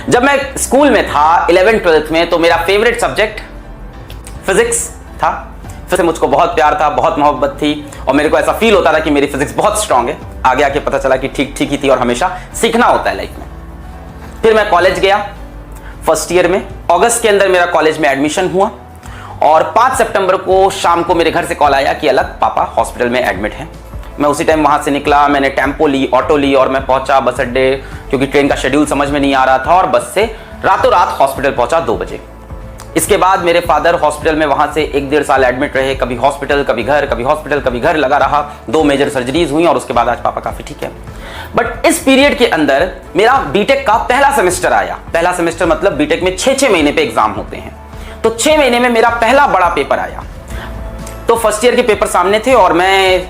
जब मैं स्कूल में था 11th 12th में, तो मेरा फेवरेट सब्जेक्ट फिजिक्स था। फिर से मुझको बहुत प्यार था, बहुत मोहब्बत थी और मेरे को ऐसा फील होता था कि मेरी फिजिक्स बहुत स्ट्रांग है। आगे आके पता चला कि ठीक ठीक ही थी और हमेशा सीखना होता है लाइफ में। फिर मैं कॉलेज गया फर्स्ट ईयर में। अगस्त के अंदर मेरा कॉलेज में एडमिशन हुआ और 5 सितंबर को शाम को मेरे घर से कॉल आया कि अलग पापा हॉस्पिटल में एडमिट हैं। मैं उसी टाइम वहां से निकला, मैंने टेम्पो ली, ऑटो ली और मैं पहुंचा बस अड्डे, क्योंकि ट्रेन का शेड्यूल समझ में नहीं आ रहा था, और बस से रातों रात हॉस्पिटल पहुंचा 2 बजे। इसके बाद मेरे फादर हॉस्पिटल में वहां से 1-1.5 साल एडमिट रहे, कभी हॉस्पिटल कभी घर, कभी हॉस्पिटल कभी घर लगा रहा। 2 मेजर सर्जरीज हुई और उसके बाद आज पापा काफी ठीक है। बट इस पीरियड के अंदर मेरा बीटेक का पहला सेमेस्टर आया। पहला सेमेस्टर मतलब बीटेक में 6-6 महीने पे एग्जाम होते हैं, तो 6 महीने में मेरा पहला बड़ा पेपर आया। तो फर्स्ट ईयर के पेपर सामने थे और मैं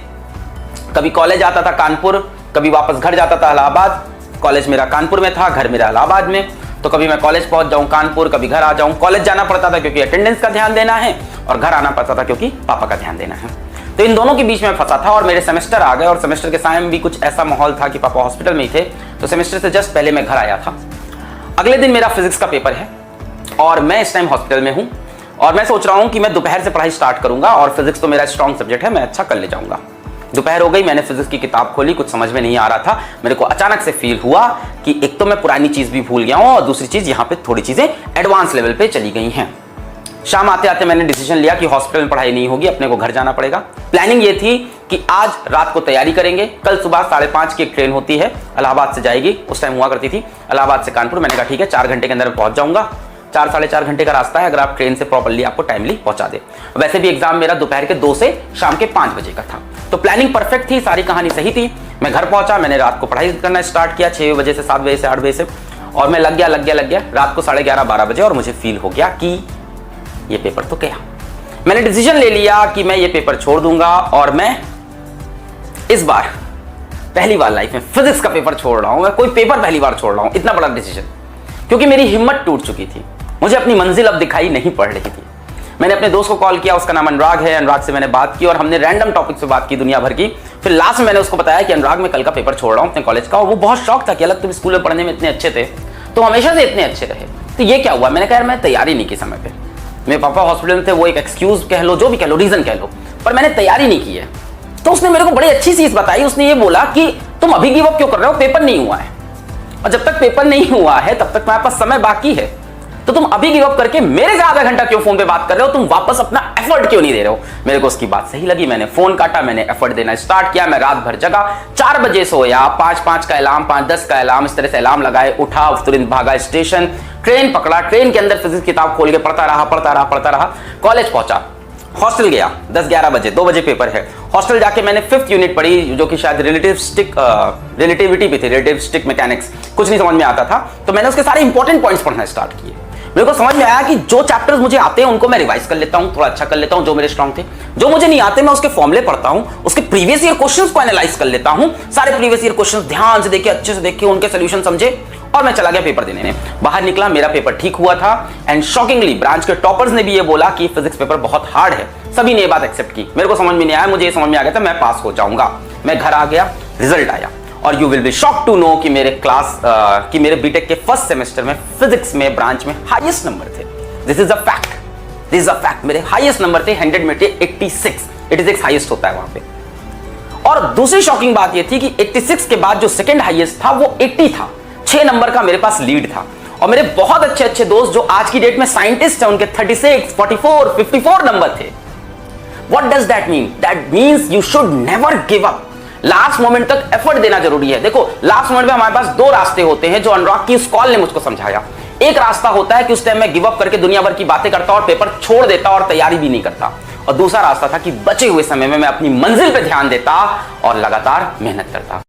कभी कॉलेज आता था कानपुर, कभी वापस घर जाता था इलाहाबाद। कॉलेज मेरा कानपुर में था, घर मेरा इलाहाबाद में, तो कभी मैं कॉलेज पहुंच जाऊं कानपुर, कभी घर आ जाऊं। कॉलेज जाना पड़ता था क्योंकि अटेंडेंस का ध्यान देना है, और घर आना पड़ता था क्योंकि पापा का ध्यान देना है। तो इन दोनों के बीच में फंसा था और मेरे सेमेस्टर आ गए, और सेमेस्टर के टाइम भी कुछ ऐसा माहौल था कि पापा हॉस्पिटल में ही थे, तो सेमेस्टर से जस्ट पहले मैं घर आया था। अगले दिन मेरा फिजिक्स का पेपर है और मैं इस टाइम हॉस्पिटल में हूं, और मैं सोच रहा हूं कि मैं दोपहर से पढ़ाई स्टार्ट करूंगा, और फिजिक्स तो मेरा स्ट्रॉन्ग सब्जेक्ट है, मैं अच्छा कर ले जाऊंगा। दोपहर हो गई, मैंने फिजिक्स की किताब खोली, कुछ समझ में नहीं आ रहा था। मेरे को अचानक से फील हुआ कि एक तो मैं पुरानी चीज भी भूल गया हूं, और दूसरी चीज यहाँ पे थोड़ी चीजें एडवांस लेवल पे चली गई हैं। शाम आते आते मैंने डिसीजन लिया कि हॉस्पिटल में पढ़ाई नहीं होगी, अपने को घर जाना पड़ेगा। प्लानिंग ये थी कि आज रात को तैयारी करेंगे, कल सुबह 5:30 की एक ट्रेन होती है, इलाहाबाद से जाएगी, उस टाइम हुआ करती थी, इलाहाबाद से कानपुर। मैंने कहा ठीक है, 4 घंटे के अंदर पहुंच जाऊंगा। 4-4.5 घंटे का रास्ता है, अगर आप ट्रेन से प्रॉपर्ली आपको टाइमली पहुंचा दे। वैसे भी एग्जाम मेरा दोपहर के 2 से शाम के 5 बजे का था, तो प्लानिंग परफेक्ट थी, सारी कहानी सही थी। मैं घर पहुंचा, मैंने रात को पढ़ाई करना स्टार्ट किया 6 बजे से 7 बजे से 8 बजे से, और मैं लग गया रात को 11:30-12 बजे, और मुझे फील हो गया कि ये पेपर तो गया। मैंने डिसीजन ले लिया कि मैं ये पेपर छोड़ दूंगा, और मैं इस बार पहली बार लाइफ में फिजिक्स का पेपर छोड़ रहा हूं। मैं कोई पेपर पहली बार छोड़ रहा हूं, इतना बड़ा डिसीजन, क्योंकि मेरी हिम्मत टूट चुकी थी, मुझे अपनी मंजिल अब दिखाई नहीं पड़ रही थी। मैंने अपने दोस्त को कॉल किया, उसका नाम अनुराग है, अनुराग से मैंने बात की और हमने रैंडम टॉपिक पे बात की दुनिया भर की। फिर लास्ट में मैंने उसको बताया कि अनुराग मैं कल का पेपर छोड़ रहा हूं अपने कॉलेज का, और वो बहुत शौक था कि अलग तुम स्कूल में पढ़ने में इतने अच्छे थे, तो हमेशा से इतने अच्छे रहे, तो ये क्या हुआ। मैंने कहा यार मैं तैयारी नहीं की समय पे, मेरे पापा हॉस्पिटल में थे, वो एक एक्सक्यूज कह लो, जो भी कह लो, रीजन कह लो, पर मैंने तैयारी नहीं की है। तो उसने मेरे को बड़ी अच्छी चीज बताई, उसने ये बोला कि तुम अभी गिव अप क्यों कर रहे हो, पेपर नहीं हुआ है, और जब तक पेपर नहीं हुआ है तब तक तुम्हारे पास समय बाकी है, तो तुम अभी गिव अप करके मेरे से आधा घंटा क्यों फोन पे बात कर रहे हो, तुम वापस अपना एफर्ट क्यों नहीं दे रहे हो। मेरे को उसकी बात सही लगी, मैंने फोन काटा, मैंने एफर्ट देना स्टार्ट किया। मैं रात भर जगा, 4 बजे सोया, 5-5 का अलार्म, 5-10 का अलार्म, इस तरह से अलार्म लगाए, उठा, तुरंत भागा स्टेशन, ट्रेन पकड़ा, ट्रेन के अंदर फिजिक्स किताब खोल के पढ़ता रहा। कॉलेज पहुंचा, हॉस्टल गया 10-11 बजे, 2 बजे पेपर है। हॉस्टल जाके मैंने 5th यूनिट पढ़ी, जो कि शायद रिलेटिविटी पे थी, रिलेटिविस्टिक मैकेनिक्स, कुछ नहीं समझ में आता था, तो मैंने उसके सारे इंपॉर्टेंट पॉइंट्स पढ़ना स्टार्ट किए। मेरे को समझ में आया कि जो चैप्टर्स मुझे आते हैं उनको मैं रिवाइज कर लेता हूं, थोड़ा अच्छा कर लेता हूं, जो मेरे स्ट्रांग थे। जो मुझे नहीं आते मैं उसके फॉर्मूले पढ़ता हूं, उसके प्रीवियस ईयर क्वेश्चंस को एनालाइज कर लेता हूं, सारे प्रीवियस ईयर क्वेश्चंस ध्यान से देखे, अच्छे से देखे, उनके सॉल्यूशन समझे, और मैं चला गया पेपर देने में। बाहर निकला, मेरा पेपर ठीक हुआ था, एंड शॉकिंगली ब्रांच के टॉपर्स ने भी ये बोला कि फिजिक्स पेपर बहुत हार्ड है। सभी ने ये बात एक्सेप्ट की। मेरे को समझ में नहीं आया, मुझे ये समझ में आ गया था मैं पास हो जाऊंगा। मैं घर आ गया, रिजल्ट आया, और you will be shocked to know कि मेरे बीटेक के फर्स्ट सेमेस्टर में फिजिक्स में ब्रांच में हाईएस्ट नंबर थे। दिस इज अ फैक्ट, मेरे हाईएस्ट नंबर थे 100 में थे 86 हाईएस्ट होता है वहां पे। और दूसरी शॉकिंग बात ये थी कि 86 के बाद जो सेकंड हाईएस्ट था वो 80 था, 6 नंबर का मेरे पास लीड था। और मेरे बहुत अच्छे दोस्त जो आज की डेट में साइंटिस्ट हैं, उनके 36, 44, 54 नंबर थे। What does that mean? That means you should never give up. Last moment तक एफर्ट देना जरूरी है। देखो लास्ट मोमेंट में हमारे पास 2 रास्ते होते हैं, जो अनुराग की इस कॉल ने मुझको समझाया। एक रास्ता होता है कि उस टाइम मैं गिव अप करके दुनिया भर की बातें करता और पेपर छोड़ देता और तैयारी भी नहीं करता, और दूसरा रास्ता था कि बचे हुए समय में मैं अपनी मंजिल पे ध्यान देता और लगातार मेहनत करता।